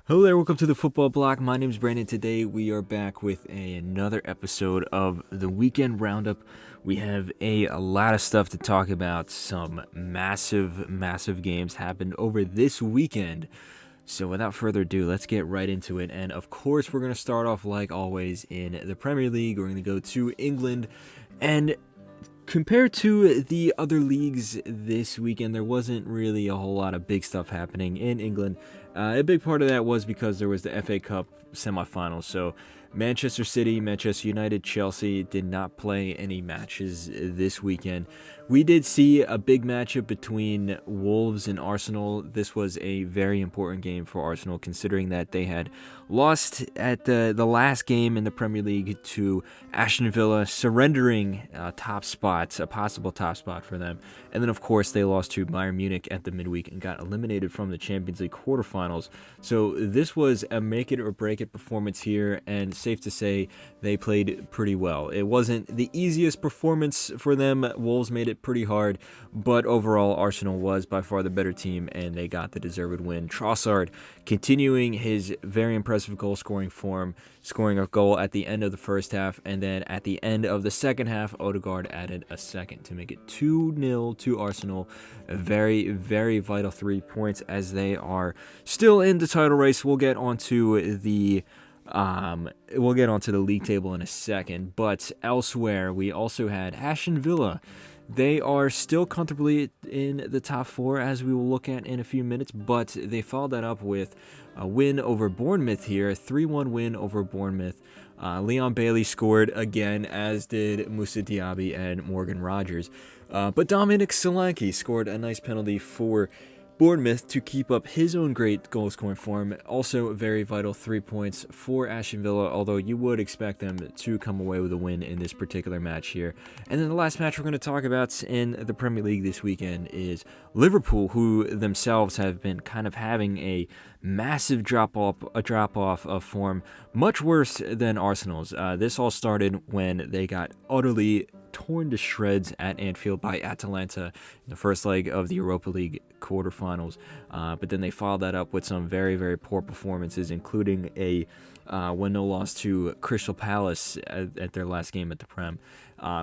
Hello there, welcome to the Football Block. My name is Brandon. Today we are back with another episode of the Weekend Roundup. We have a lot of stuff to talk about. Some massive games happened over this weekend. So without further ado, let's get right into it. And of course, we're going to start off like always in the Premier League. We're going to go to England. And compared to the other leagues this weekend, there wasn't really a whole lot of big stuff happening in England. A big part of that was because there was the FA Cup semifinals. So Manchester City, Manchester United, Chelsea did not play any matches this weekend. We did see a big matchup between Wolves and Arsenal. This was a very important game for Arsenal, considering that they had lost at the last game in the Premier League to Aston Villa, surrendering top spots, a possible top spot for them. And then, of course, they lost to Bayern Munich at the midweek and got eliminated from the Champions League quarterfinals. So this was a make-it-or-break-it performance here, and safe to say they played pretty well. It wasn't the easiest performance for them. Wolves made it pretty hard, but overall Arsenal was by far the better team, and they got the deserved win. Trossard continuing his very impressive goal-scoring form, scoring a goal at the end of the first half, and then at the end of the second half, Odegaard added a second to make it 2-0 to Arsenal. A very vital 3 points as they are still in the title race. We'll get onto the league table in a second, but elsewhere we also had Aston Villa. They are still comfortably in the top 4, as we will look at in a few minutes, but they followed that up with a win over Bournemouth here, a 3-1 win over Bournemouth. Leon Bailey scored again, as did Moussa Diaby and Morgan Rogers. But Dominic Solanke scored a nice penalty for Bournemouth to keep up his own great goal-scoring form. Also a very vital 3 points for Aston Villa, although you would expect them to come away with a win in this particular match here. And then the last match we're going to talk about in the Premier League this weekend is Liverpool, who themselves have been kind of having a massive drop-off of form, much worse than Arsenal's. This all started when they got utterly torn to shreds at Anfield by Atalanta in the first leg of the Europa League quarterfinals. But then they followed that up with some very poor performances, including a 1-0 loss to Crystal Palace at their last game at the Prem.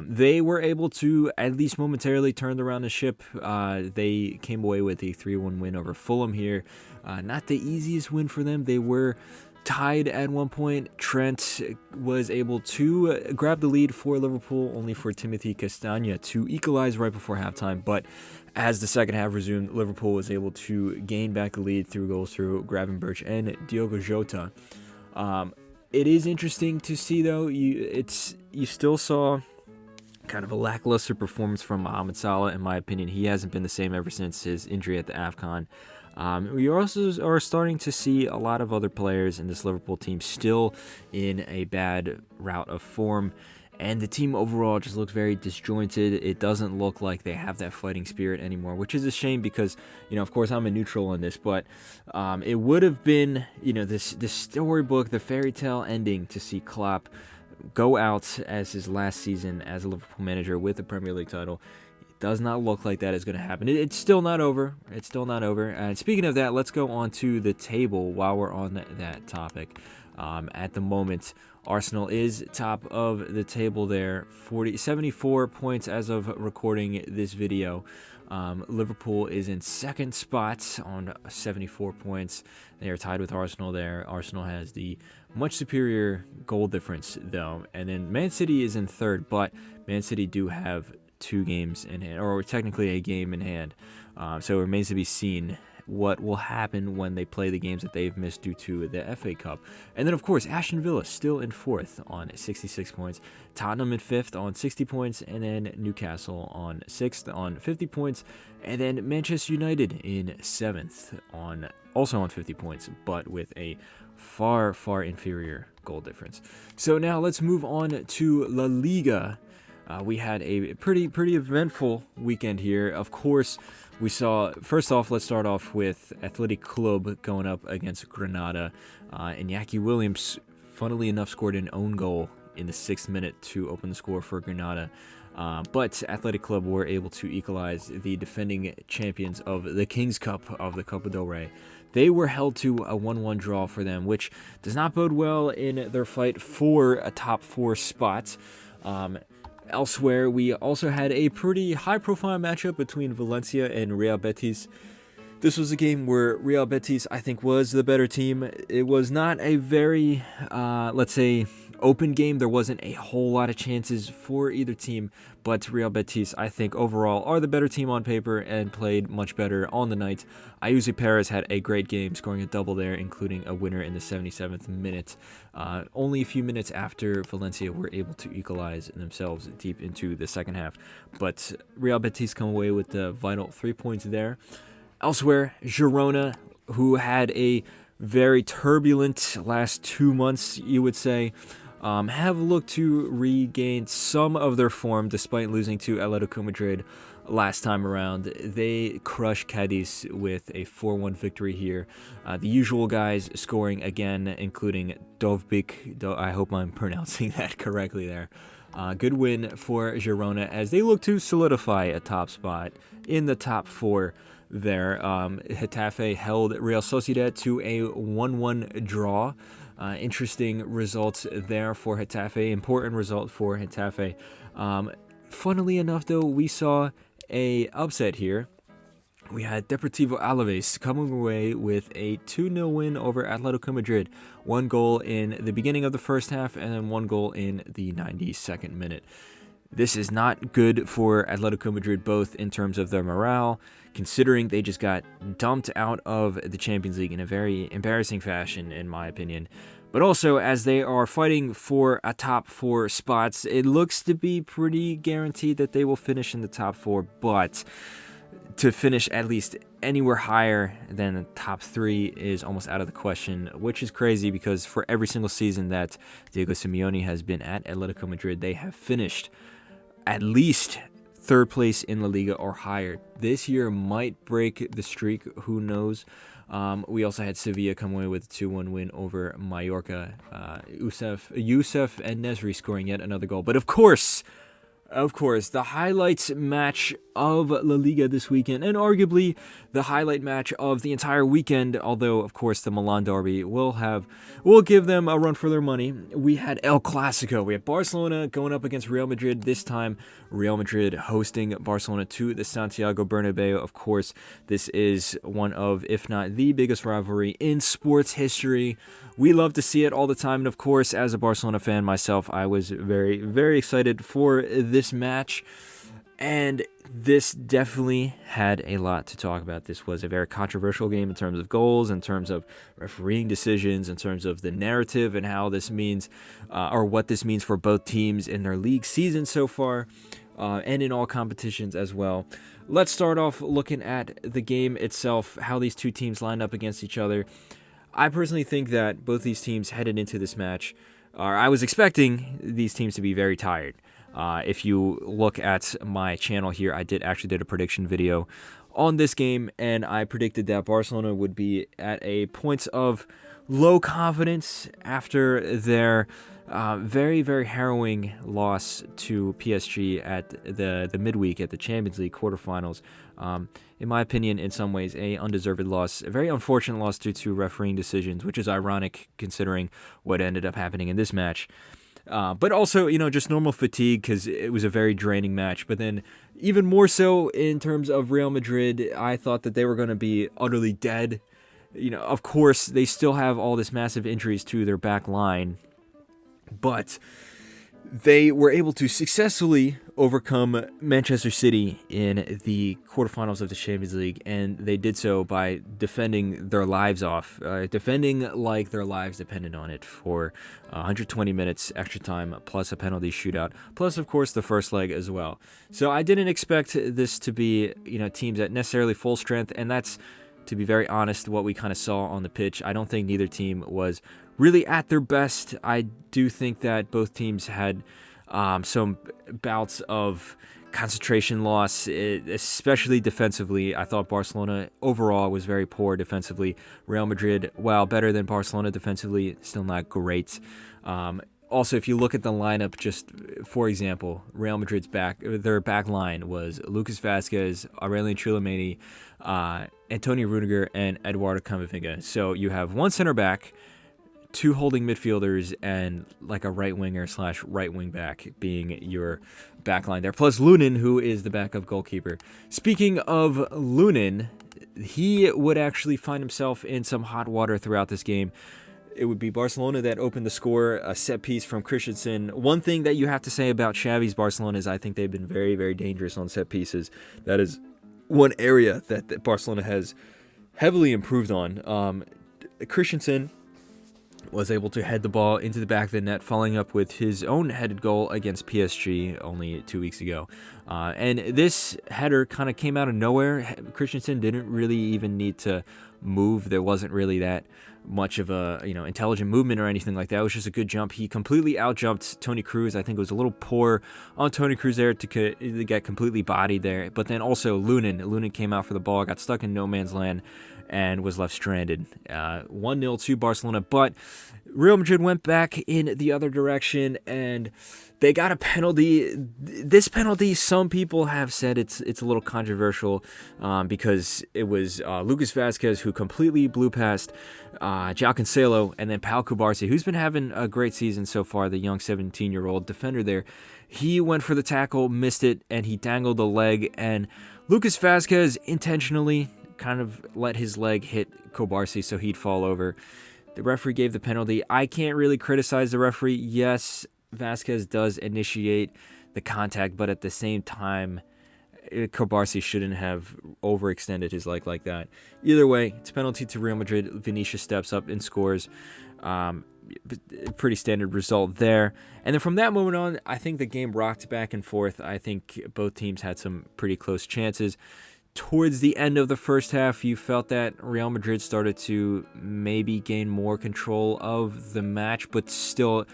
They were able to at least momentarily turn around the ship. They came away with a 3-1 win over Fulham here. Not the easiest win for them. They were tied at one point. Trent was able to grab the lead for Liverpool, only for Timothy Castagne to equalize right before halftime. But as the second half resumed, Liverpool was able to gain back the lead through goals through Gravenberch and Diogo Jota. It is interesting to see, though. You still saw kind of a lackluster performance from Mohamed Salah, in my opinion. He hasn't been the same ever since his injury at the AFCON. We also are starting to see a lot of other players in this Liverpool team still in a bad route of form, and the team overall just looks very disjointed. It doesn't look like they have that fighting spirit anymore, which is a shame because, of course I'm a neutral on this, but it would have been, this storybook, the fairy tale ending to see Klopp go out as his last season as a Liverpool manager with the Premier League title. Does not look like that is going to happen. It's still not over. And speaking of that, let's go on to the table while we're on that topic. At the moment, Arsenal is top of the table there, 74 points as of recording this video. Liverpool is in second spot on 74 points. They are tied with Arsenal there. Arsenal has the much superior goal difference, though. And then Man City is in third, but Man City do have 2 games in hand, or technically a game in hand. So it remains to be seen what will happen when they play the games that they've missed due to the FA Cup. And then, of course, Aston Villa still in fourth on 66 points. Tottenham in fifth on 60 points. And then Newcastle on sixth on 50 points. And then Manchester United in seventh also on 50 points, but with a far inferior goal difference. So now let's move on to La Liga. We had a pretty eventful weekend here. Of course, we saw, first off, let's start off with Athletic Club going up against Granada. Iñaki Williams, funnily enough, scored an own goal in the 6th minute to open the score for Granada. But Athletic Club were able to equalize, the defending champions of the King's Cup of the Copa del Rey. They were held to a 1-1 draw for them, which does not bode well in their fight for a top 4 spot. Elsewhere, we also had a pretty high-profile matchup between Valencia and Real Betis. This was a game where Real Betis, I think, was the better team. It was not a very, let's say, open game. There wasn't a whole lot of chances for either team, but Real Betis, I think, overall are the better team on paper and played much better on the night. Ayuso Perez had a great game, scoring a double there, including a winner in the 77th minute, only a few minutes after Valencia were able to equalize themselves deep into the second half. But Real Betis come away with the vital 3 points there. Elsewhere, Girona, who had a very turbulent last 2 months, you would say, have looked to regain some of their form despite losing to Atletico Madrid last time around. They crushed Cadiz with a 4-1 victory here. The usual guys scoring again, including Dovbik. I hope I'm pronouncing that correctly there. Good win for Girona as they look to solidify a top spot in the top 4 there. Getafe held Real Sociedad to a 1-1 draw. Interesting results there for Getafe. Important result for Getafe. Funnily enough, though, we saw a upset here. We had Deportivo Alaves coming away with a 2-0 win over Atletico Madrid. 1 goal in the beginning of the first half and then 1 goal in the 92nd minute. This is not good for Atletico Madrid, both in terms of their morale, considering they just got dumped out of the Champions League in a very embarrassing fashion, in my opinion. But also, as they are fighting for a top 4 spots, it looks to be pretty guaranteed that they will finish in the top 4, but to finish at least anywhere higher than the top 3 is almost out of the question, which is crazy because for every single season that Diego Simeone has been at Atletico Madrid, they have finished at least 3rd place in La Liga or higher. This year might break the streak, who knows. We also had Sevilla come away with a 2-1 win over Mallorca. Youssef and Nesri scoring yet another goal. But of course, the highlights match of La Liga this weekend, and arguably the highlight match of the entire weekend, although, of course, the Milan derby will give them a run for their money. We had El Clasico. We had Barcelona going up against Real Madrid, this time Real Madrid hosting Barcelona to the Santiago Bernabeu. Of course, this is one of, if not the biggest rivalry in sports history. We love to see it all the time, and of course, as a Barcelona fan myself, I was very, very excited for this match, and this definitely had a lot to talk about. This was a very controversial game in terms of goals, in terms of refereeing decisions, in terms of the narrative and how this means, or what this means for both teams in their league season so far, and in all competitions as well. Let's start off looking at the game itself, how these two teams lined up against each other. I personally think that both these teams headed into this match, or I was expecting these teams to be very tired. If you look at my channel here, I actually did a prediction video on this game, and I predicted that Barcelona would be at a point of low confidence after their very, very harrowing loss to PSG at the midweek at the Champions League quarterfinals. In my opinion, in some ways, a undeserved loss, a very unfortunate loss due to refereeing decisions, which is ironic considering what ended up happening in this match. But also, just normal fatigue because it was a very draining match. But then even more so in terms of Real Madrid, I thought that they were going to be utterly dead. Of course, they still have all this massive injuries to their back line, but they were able to successfully overcome Manchester City in the quarterfinals of the Champions League, and they did so by defending their lives off, defending like their lives depended on it for 120 minutes extra time, plus a penalty shootout, plus, of course, the first leg as well. So I didn't expect this to be, teams at necessarily full strength, and that's, to be very honest, what we kind of saw on the pitch. I don't think neither team was really at their best. I do think that both teams had some bouts of concentration loss, especially defensively. I thought Barcelona overall was very poor defensively. Real Madrid, while better than Barcelona defensively, still not great. also, if you look at the lineup, just for example, Real Madrid's their back line was Lucas Vazquez, Aurelien Tchouameni, Antonio Rudiger, and Eduardo Camavinga. So you have one center back, two holding midfielders, and like a right winger / right wing back being your back line there. Plus Lunin, who is the backup goalkeeper. Speaking of Lunin, he would actually find himself in some hot water throughout this game. It would be Barcelona that opened the score, a set piece from Christensen. One thing that you have to say about Xavi's Barcelona is I think they've been very, very dangerous on set pieces. That is one area that Barcelona has heavily improved on. Christensen was able to head the ball into the back of the net, following up with his own headed goal against PSG only 2 weeks ago. And this header kind of came out of nowhere. Christensen didn't really even need to move. There wasn't really that much of a intelligent movement or anything like that. It was just a good jump. He completely outjumped Toni Kroos. I think it was a little poor on Toni Kroos there to get completely bodied there. But then also Lunin came out for the ball, got stuck in no man's land, and was left stranded. 1-0 to Barcelona. But Real Madrid went back in the other direction, and they got a penalty. This penalty, some people have said it's a little controversial because it was Lucas Vazquez who completely blew past João Cancelo and then Pau Cubarsí, who's been having a great season so far, the young 17-year-old defender there. He went for the tackle, missed it, and he dangled the leg, and Lucas Vazquez intentionally kind of let his leg hit Cubarsí so he'd fall over. The referee gave the penalty. I can't really criticize the referee. Yes, Vazquez does initiate the contact, but at the same time, Cubarsí shouldn't have overextended his leg like that. Either way, it's a penalty to Real Madrid. Vinicius steps up and scores. Pretty standard result there. And then from that moment on, I think the game rocked back and forth. I think both teams had some pretty close chances. Towards the end of the first half, you felt that Real Madrid started to maybe gain more control of the match, but still,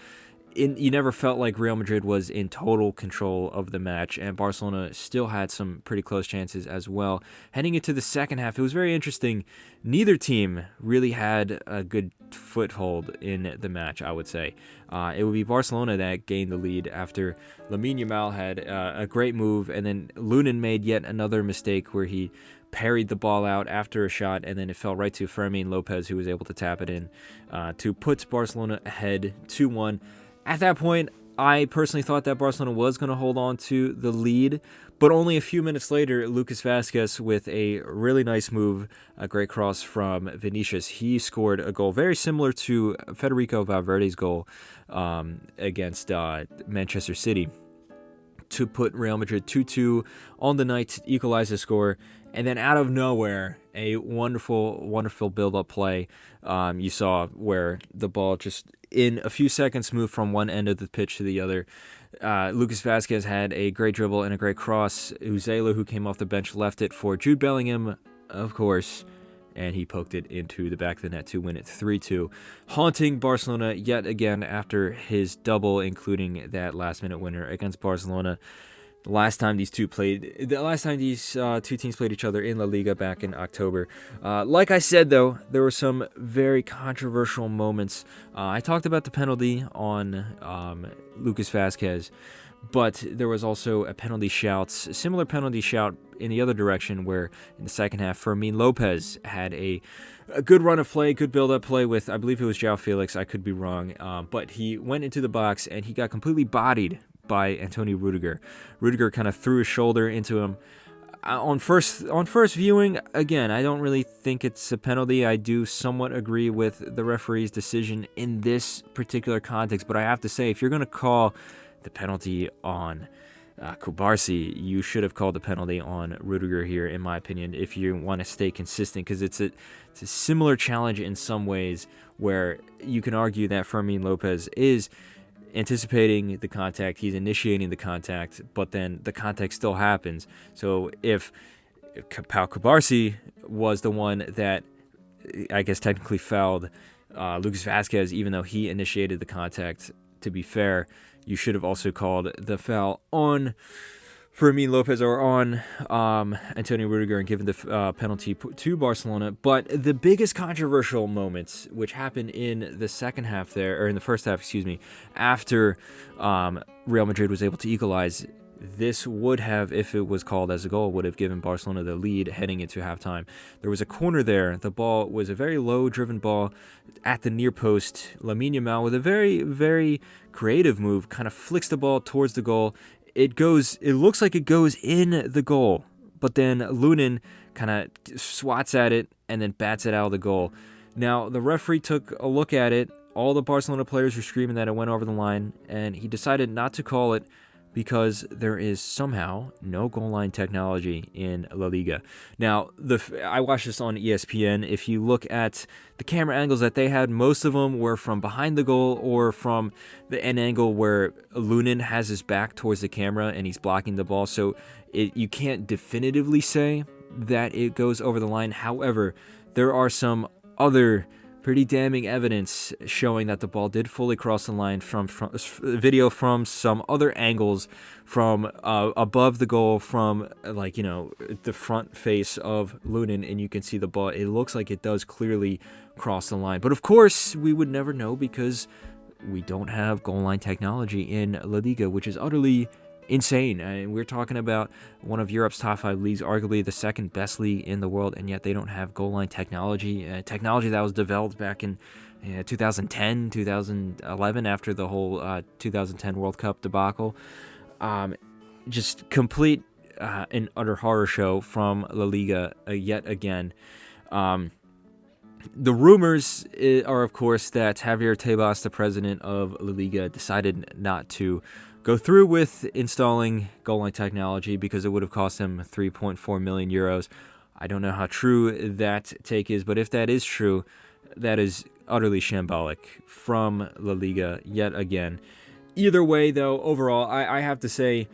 you never felt like Real Madrid was in total control of the match, and Barcelona still had some pretty close chances as well. Heading into the second half, it was very interesting. Neither team really had a good foothold in the match, I would say. It would be Barcelona that gained the lead after Lamine Yamal had a great move, and then Lunin made yet another mistake where he parried the ball out after a shot, and then it fell right to Fermin Lopez, who was able to tap it in to put Barcelona ahead 2-1. At that point, I personally thought that Barcelona was going to hold on to the lead, but only a few minutes later, Lucas Vazquez with a really nice move, a great cross from Vinicius. He scored a goal very similar to Federico Valverde's goal against Manchester City to put Real Madrid 2-2 on the night to equalize the score. And then out of nowhere, a wonderful, wonderful build-up play. You saw where the ball just in a few seconds moved from one end of the pitch to the other. Lucas Vazquez had a great dribble and a great cross. Uzelu, who came off the bench, left it for Jude Bellingham, of course, and he poked it into the back of the net to win it 3-2. Haunting Barcelona yet again after his double, including that last-minute winner against Barcelona. The last time these two teams played each other in La Liga back in October. Like I said, though, there were some very controversial moments. I talked about the penalty on Lucas Vazquez, but there was also a similar penalty shout in the other direction, where in the second half, Fermin Lopez had a good run of play, good build-up play with, I believe it was João Felix, I could be wrong, but he went into the box and he got completely bodied by Antonio Rudiger. Rudiger kind of threw his shoulder into him. On first viewing, again, I don't really think it's a penalty. I do somewhat agree with the referee's decision in this particular context, but I have to say, if you're going to call the penalty on Cubarsí, you should have called the penalty on Rudiger here, in my opinion, if you want to stay consistent, because it's a similar challenge in some ways, where you can argue that Fermin Lopez is anticipating the contact, he's initiating the contact, but then the contact still happens. So if Pau Cubarsí was the one that, I guess, technically fouled Lucas Vazquez, even though he initiated the contact, to be fair, you should have also called the foul on Fermin Lopez are on Antonio Rudiger and given the penalty to Barcelona. But the biggest controversial moments, which happened in the second half there, or in the first half, excuse me, after Real Madrid was able to equalize, this would have, if it was called as a goal, would have given Barcelona the lead heading into halftime. There was a corner there. The ball was a very low-driven ball at the near post. Lamine Yamal, with a very, very creative move, kind of flicks the ball towards the goal. It looks like it goes in the goal, but then Lunin kind of swats at it and then bats it out of the goal. Now, the referee took a look at it. All the Barcelona players were screaming that it went over the line, and he decided not to call it because there is somehow no goal line technology in La Liga. Now, I watched this on ESPN. If you look at the camera angles that they had, most of them were from behind the goal or from an angle where Lunin has his back towards the camera and he's blocking the ball. So you can't definitively say that it goes over the line. However, there are some other pretty damning evidence showing that the ball did fully cross the line from video from some other angles, from above the goal, from the front face of Lunin, and you can see the ball. It looks like it does clearly cross the line. But of course, we would never know because we don't have goal line technology in La Liga, which is utterly insane. And we're talking about one of Europe's top 5 leagues, arguably the second best league in the world, and yet they don't have goal line technology. Technology that was developed back in 2010, 2011, after the whole 2010 World Cup debacle. Just complete and utter horror show from La Liga yet again. The rumors are, of course, that Javier Tebas, the president of La Liga, decided not to go through with installing goal line technology because it would have cost him 3.4 million euros. I don't know how true that take is, but if that is true, that is utterly shambolic from La Liga yet again. Either way, though, overall, I have to say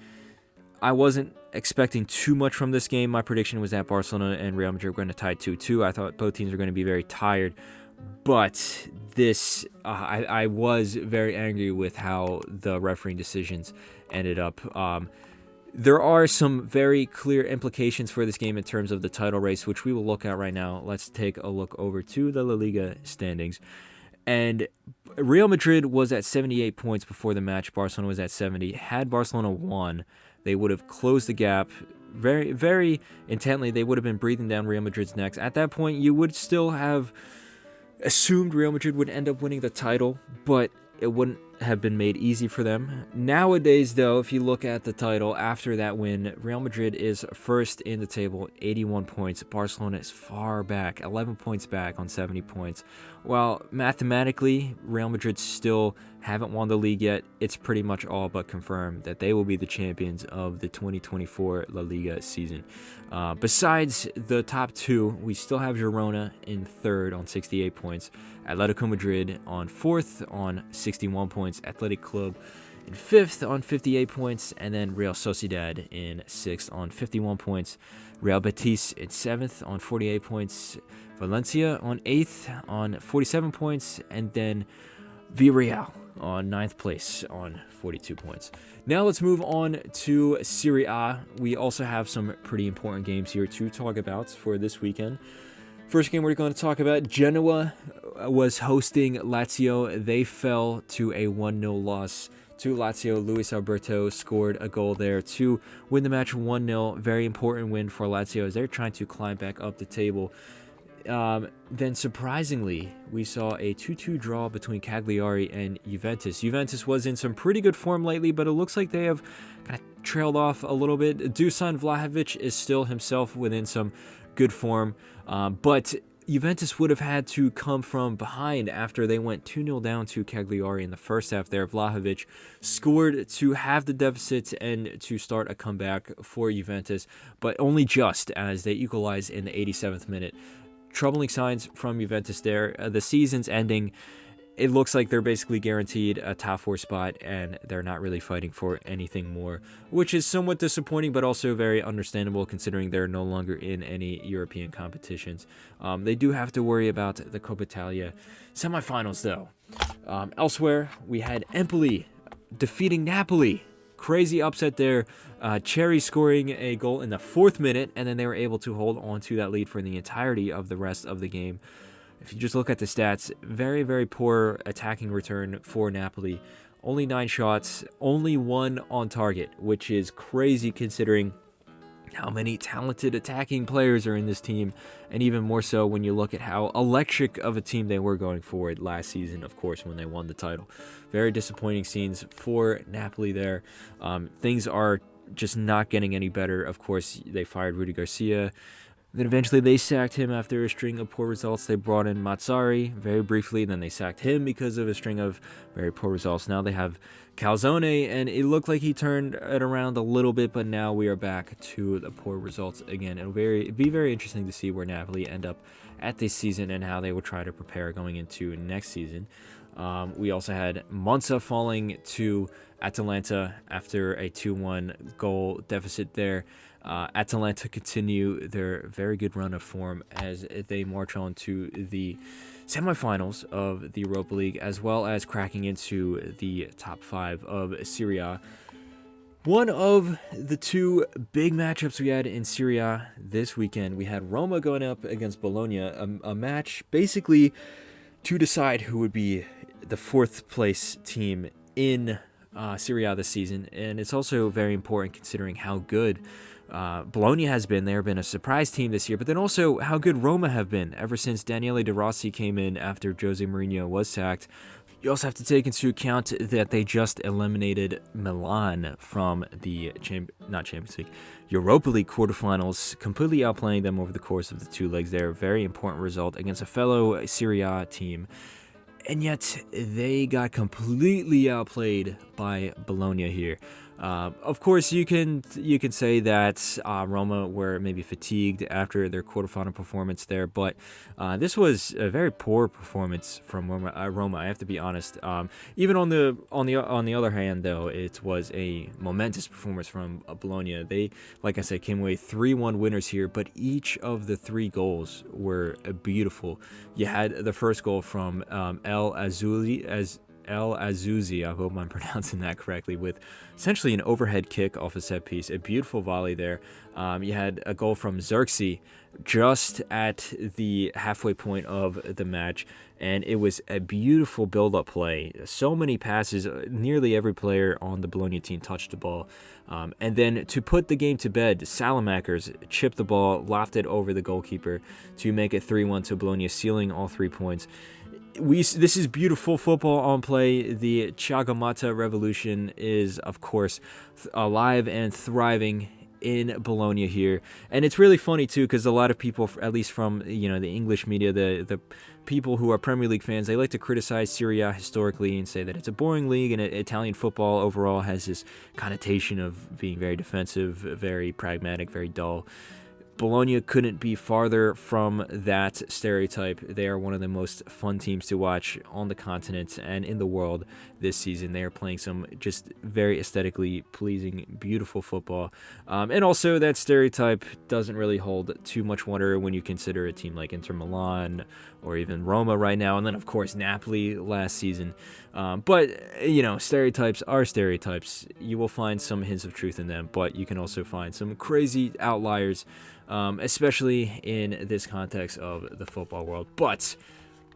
I wasn't expecting too much from this game. My prediction was that Barcelona and Real Madrid were going to tie 2-2. I thought both teams were going to be very tired. But this, I was very angry with how the refereeing decisions ended up. There are some very clear implications for this game in terms of the title race, which we will look at right now. Let's take a look over to the La Liga standings. And Real Madrid was at 78 points before the match. Barcelona was at 70. Had Barcelona won, they would have closed the gap very, very intently. They would have been breathing down Real Madrid's necks. At that point, you would still have assumed Real Madrid would end up winning the title, but it wouldn't have been made easy for them. Nowadays, though, if you look at the title after that win, Real Madrid is first in the table, 81 points. Barcelona is far back, 11 points back on 70 points. While mathematically, Real Madrid still haven't won the league yet, it's pretty much all but confirmed that they will be the champions of the 2024 La Liga season. Besides the top two, we still have Girona in third on 68 points, Atletico Madrid on fourth on 61 points, Athletic Club in fifth on 58 points, and then Real Sociedad in sixth on 51 points, Real Betis in seventh on 48 points, Valencia on eighth on 47 points, and then Villarreal on ninth place on 42 points. Now let's move on to Serie A. We also have some pretty important games here to talk about for this weekend. First game we're going to talk about, Genoa was hosting Lazio. They fell to a 1-0 loss to Lazio. Luis Alberto scored a goal there to win the match 1-0. Very important win for Lazio as they're trying to climb back up the table. Then surprisingly, we saw a 2-2 draw between Cagliari and Juventus. Juventus was in some pretty good form lately, but it looks like they have kind of trailed off a little bit. Dusan Vlahovic is still himself within some good form, but Juventus would have had to come from behind after they went 2-0 down to Cagliari in the first half there. Vlahovic scored to have the deficit and to start a comeback for Juventus, but only just as they equalized in the 87th minute. Troubling signs from Juventus there. The season's ending. It looks like they're basically guaranteed a top 4 spot, and they're not really fighting for anything more, which is somewhat disappointing, but also very understandable considering they're no longer in any European competitions. They do have to worry about the Coppa Italia semifinals, though. Elsewhere, we had Empoli defeating Napoli. crazy upset there. Cherry scoring a goal in the 4th minute, and then they were able to hold on to that lead for the entirety of the rest of the game. If you just look at the stats, very, very poor attacking return for Napoli. Only 9 shots, only 1 on target, which is crazy considering how many talented attacking players are in this team, and even more so when you look at how electric of a team they were going forward last season, of course, when they won the title. Very disappointing scenes for Napoli there. Things are just not getting any better. Of course, they fired Rudy Garcia. Then eventually they sacked him after a string of poor results. They brought in Mazzari very briefly, then they sacked him because of a string of very poor results. Now they have Calzone, and it looked like he turned it around a little bit, but now we are back to the poor results again. It'll be very interesting to see where Napoli end up at this season and how they will try to prepare going into next season. We also had Monza falling to Atalanta after a 2-1 goal deficit there. Atalanta continue their very good run of form as they march on to the semifinals of the Europa League, as well as cracking into the top 5 of Serie. One of the 2 big matchups we had in Serie this weekend, we had Roma going up against Bologna, a match basically to decide who would be the 4th place team in Serie this season, and it's also very important considering how good Bologna has been. They've been a surprise team this year, but then also how good Roma have been ever since Daniele De Rossi came in after Jose Mourinho was sacked. You also have to take into account that they just eliminated Milan from the Europa League quarterfinals, completely outplaying them over the course of the 2 legs there. A very important result against a fellow Serie A team. And yet, they got completely outplayed by Bologna here. Of course, you can say that Roma were maybe fatigued after their quarterfinal performance there, but this was a very poor performance from Roma. I have to be honest. Even on the other hand, though, it was a momentous performance from Bologna. They, like I said, came away 3-1 winners here, but each of the 3 goals were beautiful. You had the first goal from El Azouzi, I hope I'm pronouncing that correctly, with essentially an overhead kick off a set piece, a beautiful volley there. You had a goal from Xerxes just at the halfway point of the match, and it was a beautiful build-up play. So many passes, nearly every player on the Bologna team touched the ball. And then to put the game to bed, Salamakers chipped the ball, lofted over the goalkeeper to make it 3-1 to Bologna, sealing all 3 points. This is beautiful football on play. The Thiago Motta revolution is, of course, alive and thriving in Bologna here. And it's really funny, too, because a lot of people, at least from the English media, the people who are Premier League fans, they like to criticize Serie A historically and say that it's a boring league, and Italian football overall has this connotation of being very defensive, very pragmatic, very dull. Bologna couldn't be farther from that stereotype. They are one of the most fun teams to watch on the continent and in the world this season. They are playing some just very aesthetically pleasing, beautiful football. And also that stereotype doesn't really hold too much water when you consider a team like Inter Milan or even Roma right now. And then, of course, Napoli last season. But stereotypes are stereotypes. You will find some hints of truth in them, but you can also find some crazy outliers, especially in this context of the football world. But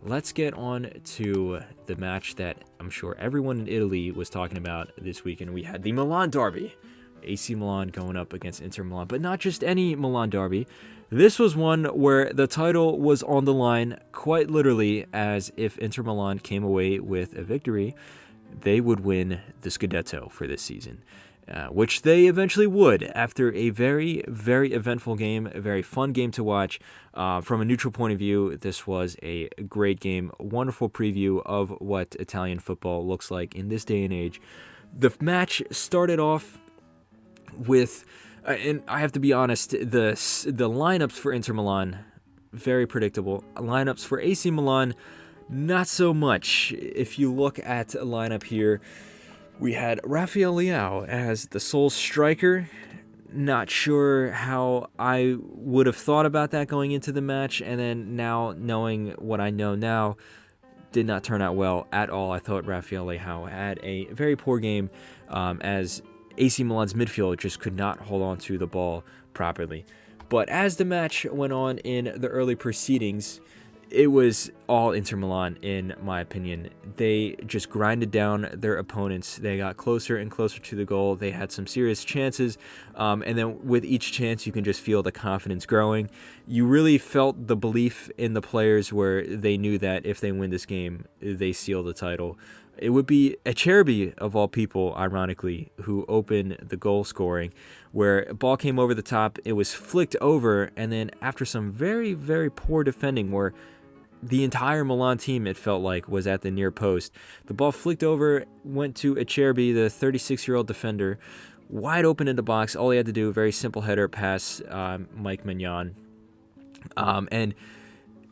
let's get on to the match that I'm sure everyone in Italy was talking about this weekend. We had the Milan derby. AC Milan going up against Inter Milan, but not just any Milan derby. This was one where the title was on the line, quite literally, as if Inter Milan came away with a victory, they would win the Scudetto for this season. Which they eventually would after a very, very eventful game, a very fun game to watch. From a neutral point of view, this was a great game, a wonderful preview of what Italian football looks like in this day and age. The match started off with, and I have to be honest, the lineups for Inter Milan, very predictable. Lineups for AC Milan, not so much. If you look at a lineup here, we had Rafael Lyon as the sole striker. Not sure how I would have thought about that going into the match, and then now knowing what I know now, did not turn out well at all. I thought Rafael Lyon had a very poor game, as AC Milan's midfield just could not hold on to the ball properly. But as the match went on in the early proceedings, it was all Inter Milan, in my opinion. They just grinded down their opponents. They got closer and closer to the goal. They had some serious chances, and then with each chance, you can just feel the confidence growing. You really felt the belief in the players, where they knew that if they win this game, they seal the title. It would be Acerbi, of all people, ironically, who opened the goal scoring, where a ball came over the top, it was flicked over, and then after some very, very poor defending, where the entire Milan team, it felt like, was at the near post, the ball flicked over, went to Acerbi, the 36-year-old defender, wide open in the box. All he had to do, very simple header past Mike Maignan. And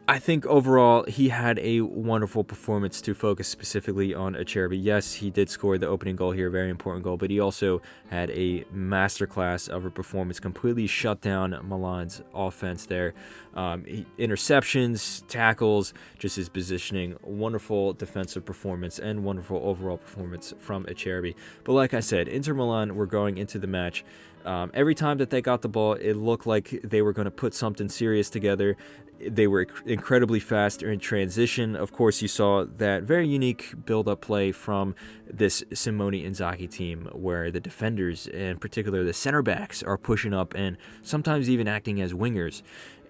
I think overall he had a wonderful performance, to focus specifically on Acerbi. Yes, he did score the opening goal here, very important goal, but he also had a masterclass of a performance, completely shut down Milan's offense there. Interceptions, tackles, just his positioning, wonderful defensive performance, and wonderful overall performance from Acerbi. But like I said, Inter Milan were going into the match. Every time that they got the ball, it looked like they were going to put something serious together. They were incredibly fast in transition. Of course, you saw that very unique build-up play from this Simone Inzaghi team, where the defenders, in particular the center backs, are pushing up and sometimes even acting as wingers.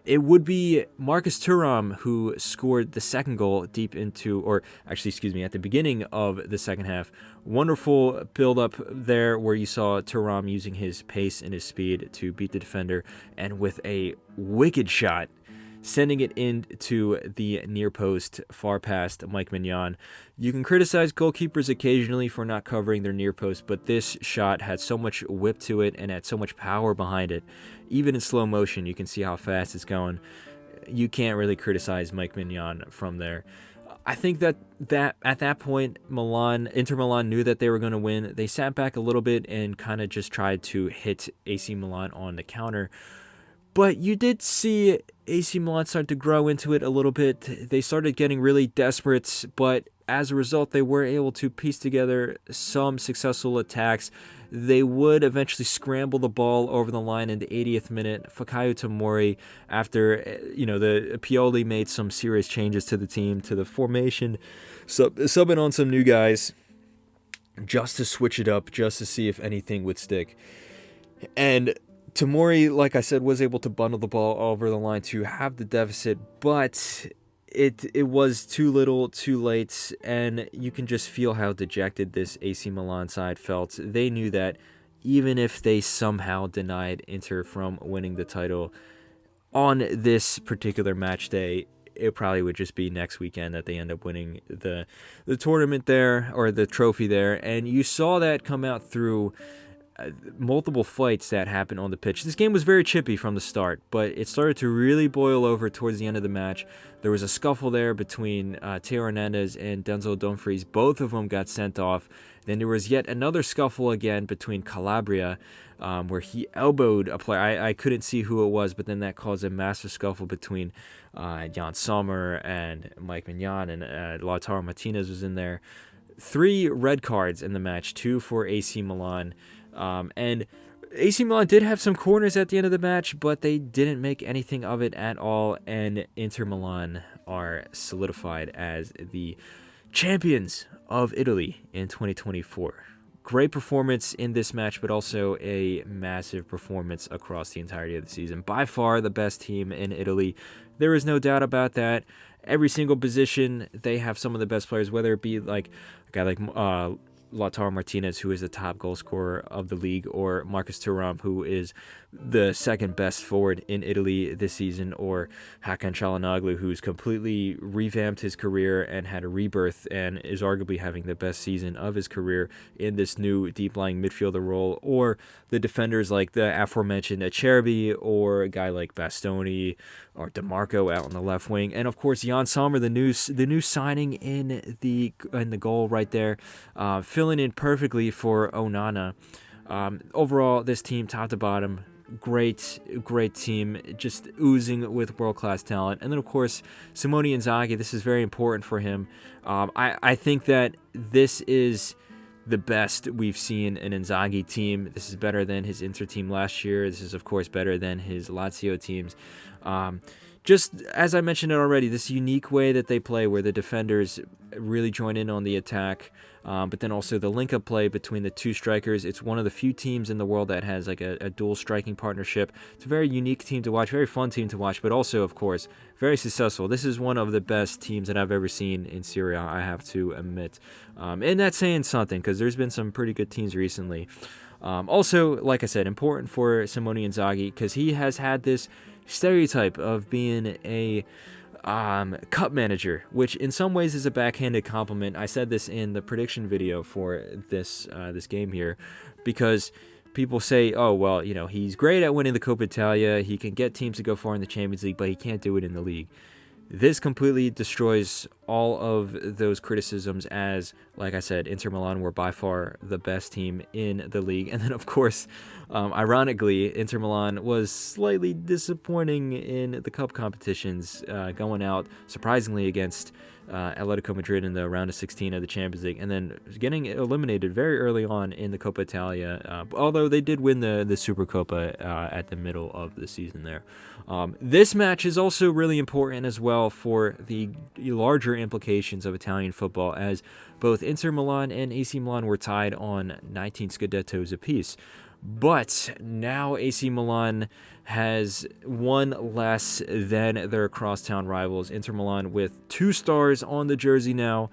It would be Marcus Thuram who scored the second goal at the beginning of the second half. Wonderful build-up there, where you saw Thuram using his pace and his speed to beat the defender, and with a wicked shot, sending it into the near post, far past Mike Maignan. You can criticize goalkeepers occasionally for not covering their near post, but this shot had so much whip to it and had so much power behind it. Even in slow motion, you can see how fast it's going. You can't really criticize Mike Maignan from there. I think that at that point, Inter Milan knew that they were going to win. They sat back a little bit and kind of just tried to hit AC Milan on the counter. But you did see AC Milan start to grow into it a little bit. They started getting really desperate, but as a result, they were able to piece together some successful attacks. They would eventually scramble the ball over the line in the 80th minute. Fikayo Tomori, after the Pioli made some serious changes to the team, to the formation, subbing on some new guys, just to switch it up, just to see if anything would stick. And Tomori, like I said, was able to bundle the ball over the line to have the deficit, but it was too little, too late, and you can just feel how dejected this AC Milan side felt. They knew that even if they somehow denied Inter from winning the title on this particular match day, it probably would just be next weekend that they end up winning the tournament there, or the trophy there. And you saw that come out through multiple fights that happened on the pitch. This game was very chippy from the start, but it started to really boil over towards the end of the match. There was a scuffle there between Theo Hernandez and Denzel Dumfries. Both of them got sent off. Then there was yet another scuffle again between Calabria, where he elbowed a player. I couldn't see who it was, but then that caused a massive scuffle between Jan Sommer and Mike Maignan, and Lautaro Martinez was in there. 3 red cards in the match, 2 for AC Milan. And AC Milan did have some corners at the end of the match, but they didn't make anything of it at all, and Inter Milan are solidified as the champions of Italy in 2024. Great performance in this match, but also a massive performance across the entirety of the season. By far the best team in Italy. There is no doubt about that. Every single position, they have some of the best players, whether it be like a guy like Lautaro Martinez, who is the top goal scorer of the league, or Marcus Thuram, who is the second best forward in Italy this season, or Hakan Çalhanoğlu, who's completely revamped his career and had a rebirth and is arguably having the best season of his career in this new deep-lying midfielder role, or the defenders like the aforementioned Acerbi, or a guy like Bastoni or DeMarco out on the left wing, and of course Jan Sommer, the new signing in the goal right there, filling in perfectly for Onana. Overall, this team, top to bottom, great team, just oozing with world-class talent. And then, of course, Simone Inzaghi, this is very important for him. I think that this is the best we've seen an Inzaghi team. This is better than his Inter team last year. This is, of course, better than his Lazio teams. Just as I mentioned it already, this unique way that they play where the defenders really join in on the attack, but then also the link-up play between the two strikers. It's one of the few teams in the world that has like a dual striking partnership. It's a very unique team to watch, very fun team to watch, but also, of course, very successful. This is one of the best teams that I've ever seen in Serie, I have to admit. And that's saying something because there's been some pretty good teams recently. Also, like I said, important for Simone Inzaghi because he has had this stereotype of being a cup manager, which in some ways is a backhanded compliment. I said this in the prediction video for this game here, because people say, oh, well, you know, he's great at winning the Coppa Italia, he can get teams to go far in the Champions League, but he can't do it in the league. This completely destroys all of those criticisms as, like I said, Inter Milan were by far the best team in the league. And then, of course, ironically, Inter Milan was slightly disappointing in the cup competitions, going out surprisingly against Atletico Madrid in the round of 16 of the Champions League, and then getting eliminated very early on in the Coppa Italia, although they did win the Supercoppa at the middle of the season there. This match is also really important as well for the larger implications of Italian football, as both Inter Milan and AC Milan were tied on 19 Scudettos apiece. But now AC Milan has one less than their crosstown rivals, Inter Milan, with 2 stars on the jersey now,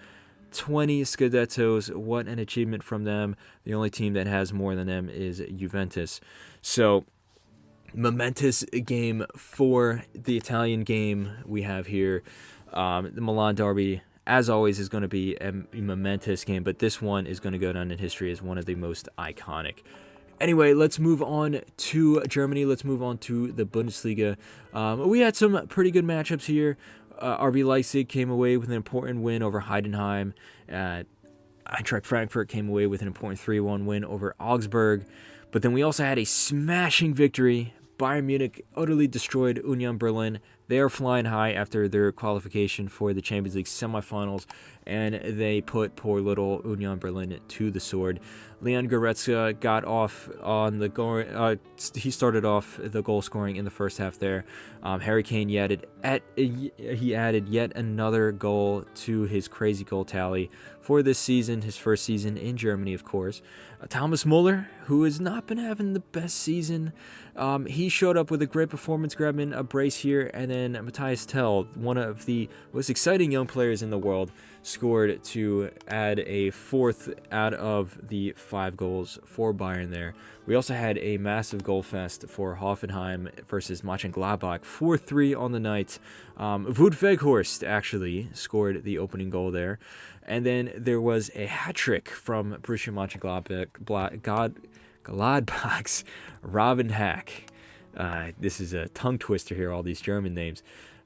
20 Scudettos. What an achievement from them. The only team that has more than them is Juventus. So, momentous game for the Italian game we have here. The Milan derby, as always, is going to be a momentous game, but this one is going to go down in history as one of the most iconic. Anyway, let's move on to Germany. Let's move on to the Bundesliga. We had some pretty good matchups here. RB Leipzig came away with an important win over Heidenheim. Eintracht Frankfurt came away with an important 3-1 win over Augsburg. But then we also had a smashing victory. Bayern Munich utterly destroyed Union Berlin. They are flying high after their qualification for the Champions League semifinals, and they put poor little Union Berlin to the sword. Leon Goretzka got off on the goal. He started off the goal scoring in the first half there. Harry Kane he added yet another goal to his crazy goal tally for this season, his first season in Germany, of course. Thomas Muller, who has not been having the best season, he showed up with a great performance, grabbing a brace here, and then Matthias Tell, one of the most exciting young players in the world, scored to add a 4th out of the 5 goals for Bayern there. We also had a massive goal fest for Hoffenheim versus Mönchengladbach, 4-3 on the night. Wout Weghorst actually scored the opening goal there. And then there was a hat-trick from Borussia Mönchengladbach's Robin Hack. This is a tongue twister here, all these German names.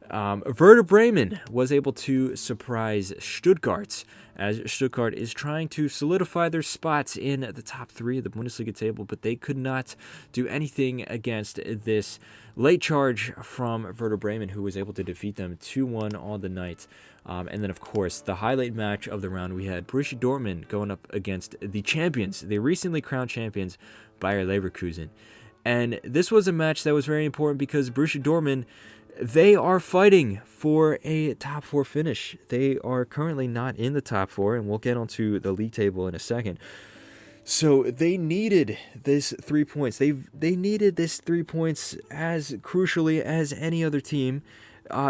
Werder Bremen was able to surprise Stuttgart, as Stuttgart is trying to solidify their spots in the top 3 of the Bundesliga table, but they could not do anything against this late charge from Werder Bremen, who was able to defeat them 2-1 on the night. And then, of course, the highlight match of the round, we had Borussia Dortmund going up against the champions, the recently crowned champions, Bayer Leverkusen. And this was a match that was very important because Borussia Dortmund, they are fighting for a top 4 finish. They are currently not in the top 4, and we'll get onto the league table in a second. So they needed this 3 points. They needed this 3 points as crucially as any other team.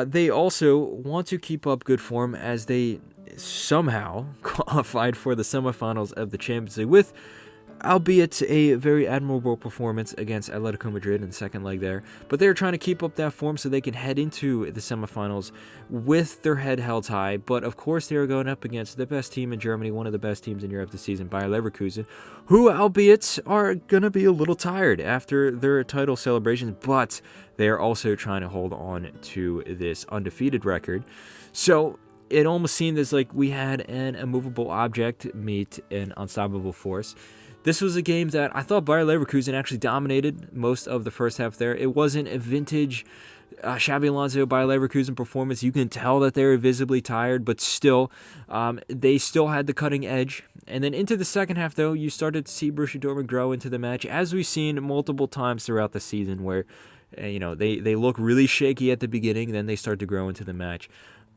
They also want to keep up good form as they somehow qualified for the semifinals of the Champions League with, albeit a very admirable performance against Atletico Madrid in the second leg there. But they're trying to keep up that form so they can head into the semifinals with their head held high. But of course, they are going up against the best team in Germany, one of the best teams in Europe this season, Bayer Leverkusen, who, albeit, are going to be a little tired after their title celebrations. But they are also trying to hold on to this undefeated record. So it almost seemed as like we had an immovable object meet an unstoppable force. This was a game that I thought Bayer Leverkusen actually dominated most of the first half there. It wasn't a vintage Xabi Alonso by Leverkusen performance. You can tell that they were visibly tired, but still, they still had the cutting edge. And then into the second half, though, you started to see Borussia Dortmund grow into the match, as we've seen multiple times throughout the season, where they look really shaky at the beginning, then they start to grow into the match.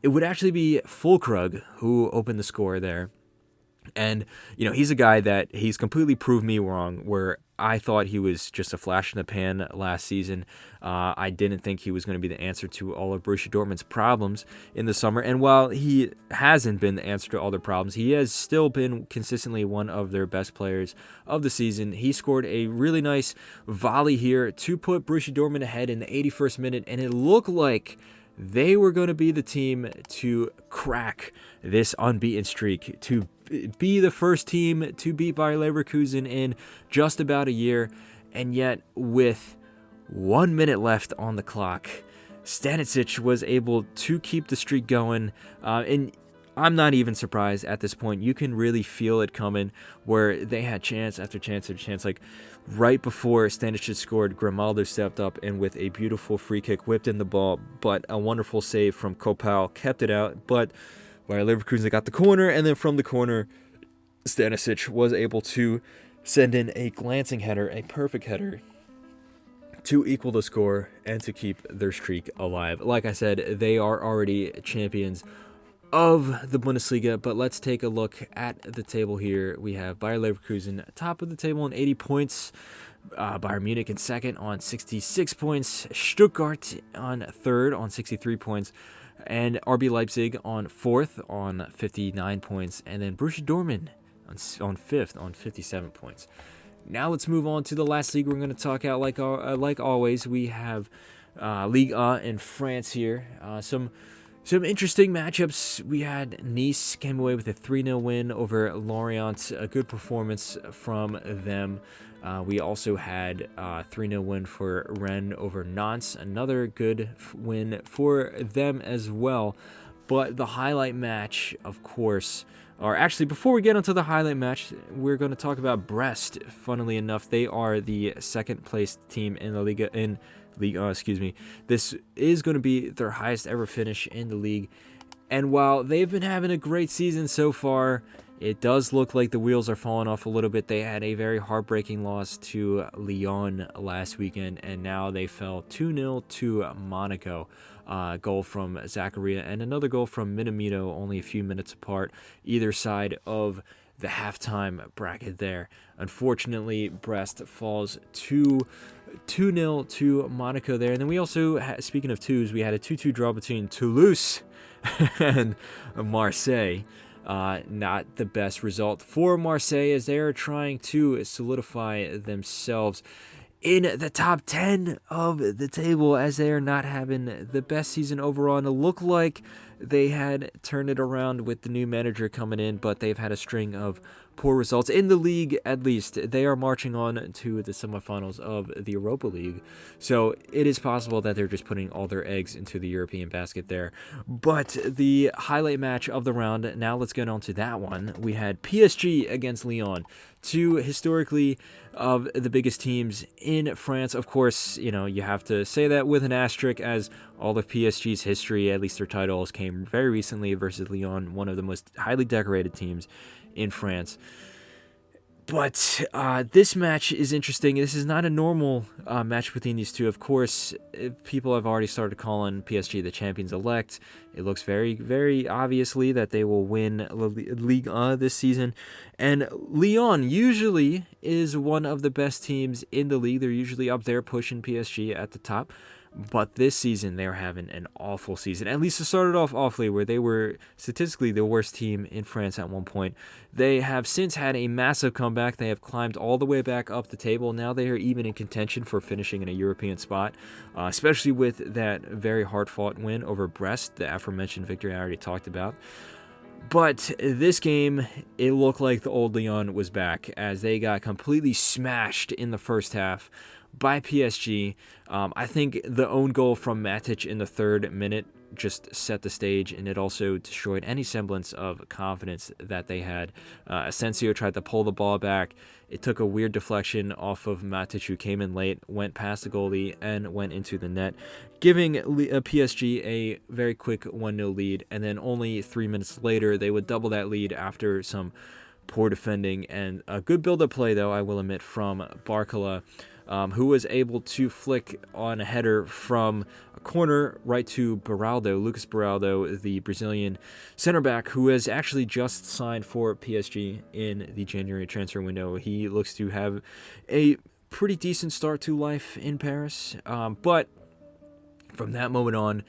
It would actually be Fulkrug who opened the score there. And, he's a guy that he's completely proved me wrong, where I thought he was just a flash in the pan last season. I didn't think he was going to be the answer to all of Borussia Dortmund's problems in the summer. And while he hasn't been the answer to all their problems, he has still been consistently one of their best players of the season. He scored a really nice volley here to put Borussia Dortmund ahead in the 81st minute, and it looked like they were going to be the team to crack this unbeaten streak, to be the first team to beat Bayer Leverkusen in just about a year. And yet, with 1 minute left on the clock, Stanisic was able to keep the streak going. And I'm not even surprised at this point. You can really feel it coming, where they had chance after chance after chance. Like right before Stanisic scored, Grimaldo stepped up and with a beautiful free kick whipped in the ball, but a wonderful save from Kopal kept it out. But Bayer Leverkusen got the corner, and then from the corner, Stanisic was able to send in a glancing header, a perfect header, to equal the score and to keep their streak alive. Like I said, they are already champions of the Bundesliga, but let's take a look at the table here. We have Bayer Leverkusen top of the table on 80 points, Bayern Munich in second on 66 points, Stuttgart on third on 63 points, and RB Leipzig on fourth on 59 points, and then Borussia Dortmund on fifth on 57 points. Now let's move on to the last league we're going to talk out. Like always, we have Ligue 1 in France here. Some interesting matchups. We had Nice came away with a 3-0 win over Lorient, a good performance from them. We also had a 3-0 win for Rennes over Nantes, another good win for them as well. But the highlight match, of course, or actually before we get onto the highlight match, we're going to talk about Brest. Funnily enough, they are the second place team in the Liga, This is going to be their highest ever finish in the league. And while they've been having a great season so far, it does look like the wheels are falling off a little bit. They had a very heartbreaking loss to Lyon last weekend, and now they fell 2-0 to Monaco. Goal from Zakaria and another goal from Minamino, only a few minutes apart, either side of the halftime bracket there. Unfortunately, Brest falls 2-0 to Monaco there. And then we also, speaking of twos, we had a 2-2 draw between Toulouse and Marseille. Not the best result for Marseille, as they are trying to solidify themselves in the top 10 of the table, as they are not having the best season overall. And it looked like they had turned it around with the new manager coming in, but they've had a string of poor results in the league. At least they are marching on to the semifinals of the Europa League, so it is possible that they're just putting all their eggs into the European basket there. But the highlight match of the round, now let's get on to that one. We had PSG against Lyon, two historically of the biggest teams in France. Of course, you have to say that with an asterisk, as all of PSG's history, at least their titles, came very recently versus Lyon, one of the most highly decorated teams in France. But this match is interesting. This is not a normal match between these two. Of course, people have already started calling PSG the champions-elect. It looks very, very obviously that they will win Ligue 1 this season. And Lyon usually is one of the best teams in the league. They're usually up there pushing PSG at the top. But this season, they're having an awful season. At least it started off awfully, where they were statistically the worst team in France at one point. They have since had a massive comeback. They have climbed all the way back up the table. Now they are even in contention for finishing in a European spot, especially with that very hard-fought win over Brest, the aforementioned victory I already talked about. But this game, it looked like the old Lyon was back, as they got completely smashed in the first half by PSG. I think the own goal from Matic in the third minute just set the stage, and it also destroyed any semblance of confidence that they had. Asensio tried to pull the ball back. It took a weird deflection off of Matic, who came in late, went past the goalie, and went into the net, giving PSG a very quick 1-0 lead. And then only 3 minutes later, they would double that lead after some poor defending and a good build-up play, though, I will admit, from Barcola, who was able to flick on a header from a corner right to Lucas Beraldo, the Brazilian center back, who has actually just signed for PSG in the January transfer window. He looks to have a pretty decent start to life in Paris, but from that moment on,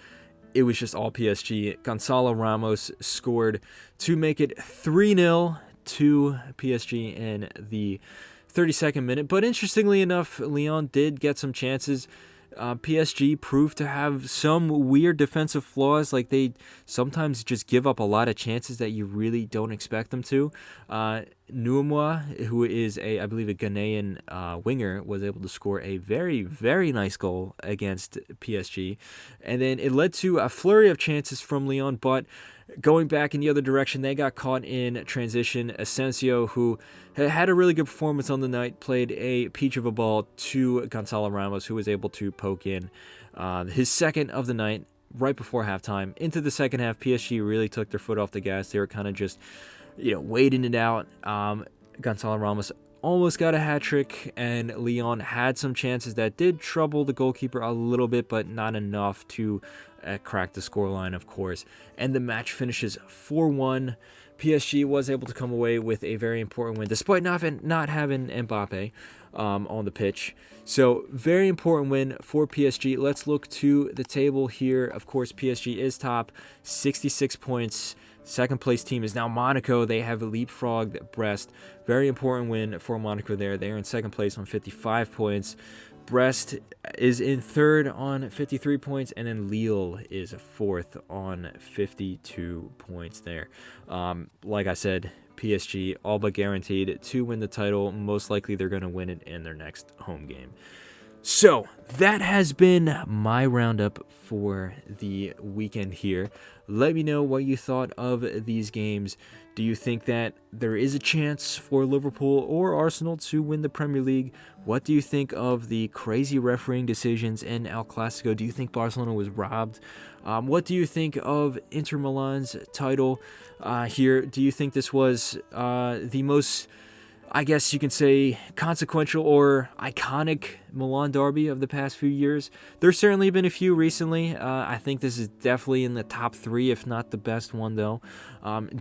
it was just all PSG. Gonzalo Ramos scored to make it 3-0 to PSG in the 32nd minute. But interestingly enough, Lyon did get some chances. PSG proved to have some weird defensive flaws, like they sometimes just give up a lot of chances that you really don't expect them to. Nuamwa, who is I believe a Ghanaian winger, was able to score a very, very nice goal against PSG. And then it led to a flurry of chances from Lyon, but going back in the other direction, they got caught in transition. Asensio, who had a really good performance on the night, played a peach of a ball to Gonzalo Ramos, who was able to poke in his second of the night right before halftime. Into the second half, PSG really took their foot off the gas. They were kind of just, waiting it out. Gonzalo Ramos almost got a hat trick, and Lyon had some chances that did trouble the goalkeeper a little bit, but not enough to crack the scoreline, of course. And the match finishes 4-1. PSG was able to come away with a very important win, despite not having Mbappe on the pitch. So, very important win for PSG. Let's look to the table here. Of course, PSG is top, 66 points. Second place team is now Monaco. They have leapfrogged Brest. Very important win for Monaco there. They are in second place on 55 points. Brest is in third on 53 points, and then Lille is fourth on 52 points there. Like I said, PSG all but guaranteed to win the title. Most likely they're going to win it in their next home game. So that has been my roundup for the weekend here. Let me know what you thought of these games. Do you think that there is a chance for Liverpool or Arsenal to win the Premier League? What do you think of the crazy refereeing decisions in El Clasico? Do you think Barcelona was robbed? What do you think of Inter Milan's title here? Do you think this was the most, I guess you can say, consequential or iconic Milan derby of the past few years? There's certainly been a few recently. I think this is definitely in the top three, if not the best one, though.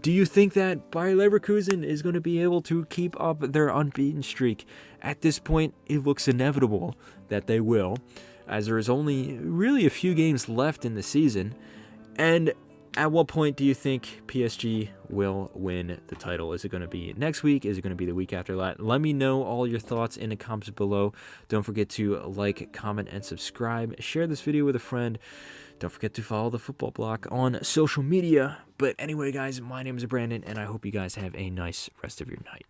Do you think that Bayer Leverkusen is going to be able to keep up their unbeaten streak? At this point, it looks inevitable that they will, as there is only really a few games left in the season. And at what point do you think PSG will win the title? Is it going to be next week? Is it going to be the week after that? Let me know all your thoughts in the comments below. Don't forget to like, comment, and subscribe. Share this video with a friend. Don't forget to follow the Football Block on social media. But anyway, guys, my name is Brandon, and I hope you guys have a nice rest of your night.